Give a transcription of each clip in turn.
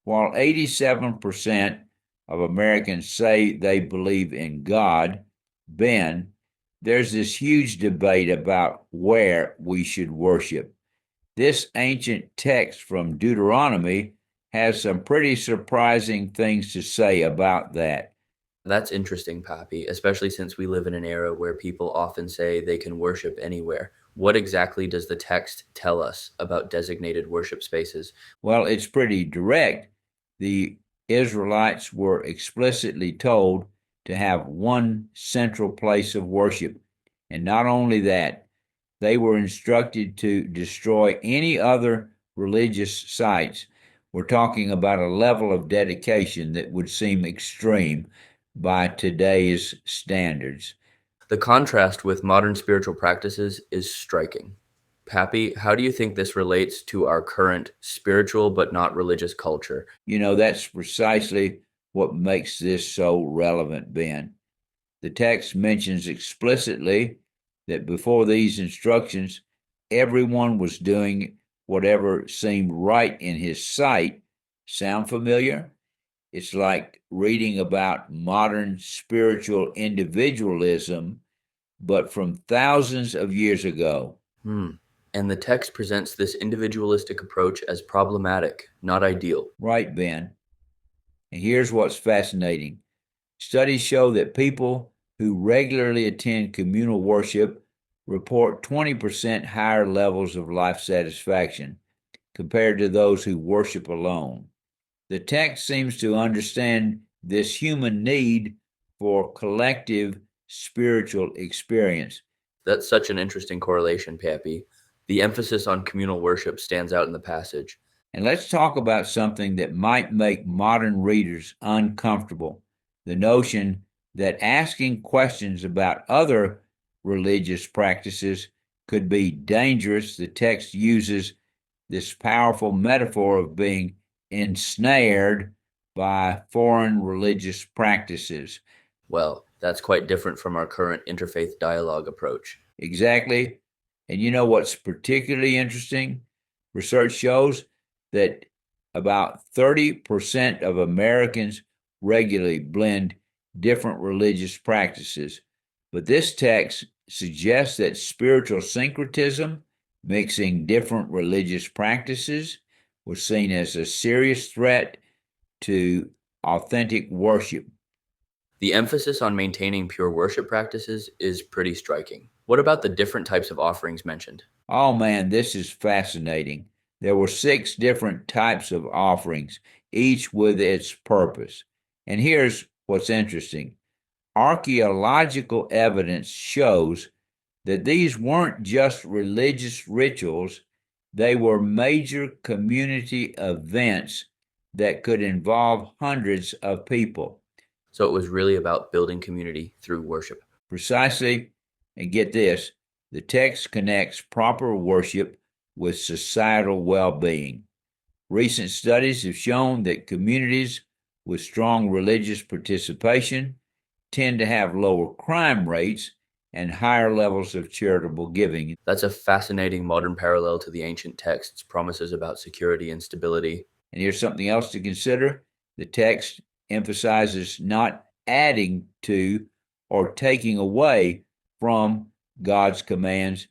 While 87% of Americans say they believe in God, Ben, there's this huge debate about where we should worship. This ancient text from Deuteronomy has some pretty surprising things to say about that. That's interesting, Pappy, especially since we live in an era where people often say they can worship anywhere. What exactly does the text tell us about designated worship spaces? Well, it's pretty direct. The Israelites were explicitly told to have one central place of worship. And not only that, they were instructed to destroy any other religious sites. We're talking about a level of dedication that would seem extreme by today's standards. The contrast with modern spiritual practices is striking. Pappy, how do you think this relates to our current spiritual but not religious culture? That's precisely what makes this so relevant, Ben. The text mentions explicitly that before these instructions, everyone was doing whatever seemed right in his sight. Sound familiar? It's like reading about modern spiritual individualism, but from thousands of years ago. Hmm. And the text presents this individualistic approach as problematic, not ideal. Right, Ben. And here's what's fascinating. Studies show that people who regularly attend communal worship report 20% higher levels of life satisfaction compared to those who worship alone. The text seems to understand this human need for collective spiritual experience. That's such an interesting correlation, Pappy. The emphasis on communal worship stands out in the passage. And let's talk about something that might make modern readers uncomfortable: the notion that asking questions about other religious practices could be dangerous. The text uses this powerful metaphor of being ensnared by foreign religious practices. Well, that's quite different from our current interfaith dialogue approach. Exactly. And you know what's particularly interesting? Research shows that about 30% of Americans regularly blend different religious practices. But this text suggests that spiritual syncretism, mixing different religious practices, was seen as a serious threat to authentic worship. The emphasis on maintaining pure worship practices is pretty striking. What about the different types of offerings mentioned? Oh man, this is fascinating. There were 6 different types of offerings, each with its purpose. And here's what's interesting: archaeological evidence shows that these weren't just religious rituals, they were major community events that could involve hundreds of people. So it was really about building community through worship. Precisely, and get this, the text connects proper worship with societal well being. Recent studies have shown that communities with strong religious participation tend to have lower crime rates and higher levels of charitable giving. That's a fascinating modern parallel to the ancient text's promises about security and stability. And here's something else to consider: the text emphasizes not adding to or taking away from God's commands.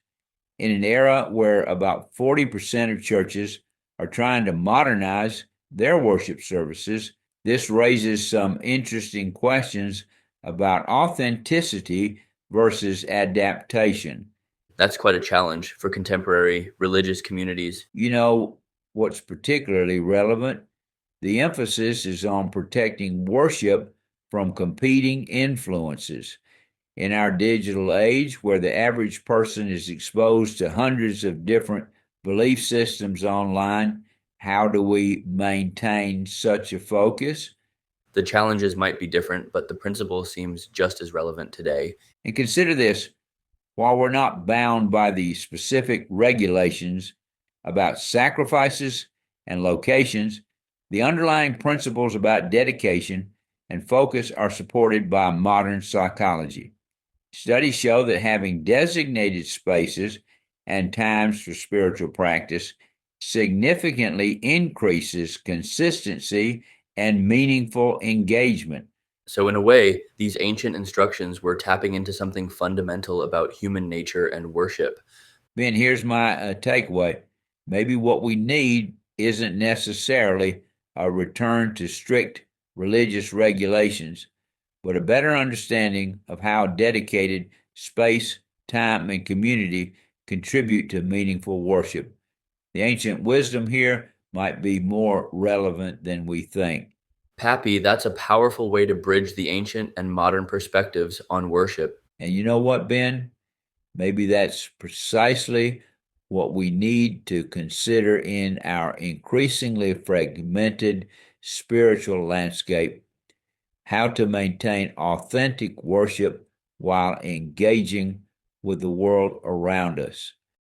In an era where about 40% of churches are trying to modernize their worship services, this raises some interesting questions about authenticity versus adaptation. That's quite a challenge for contemporary religious communities. You know what's particularly relevant? The emphasis is on protecting worship from competing influences. In our digital age, where the average person is exposed to hundreds of different belief systems online, how do we maintain such a focus? The challenges might be different, but the principle seems just as relevant today. And consider this: while we're not bound by the specific regulations about sacrifices and locations, the underlying principles about dedication and focus are supported by modern psychology. Studies show that having designated spaces and times for spiritual practice significantly increases consistency and meaningful engagement. So, in a way, these ancient instructions were tapping into something fundamental about human nature and worship. Ben, here's my takeaway. Maybe what we need isn't necessarily a return to strict religious regulations, but a better understanding of how dedicated space, time, and community contribute to meaningful worship. The ancient wisdom here might be more relevant than we think. Pappy, that's a powerful way to bridge the ancient and modern perspectives on worship. And you know what, Ben? Maybe that's precisely what we need to consider in our increasingly fragmented spiritual landscape, how to maintain authentic worship while engaging with the world around us.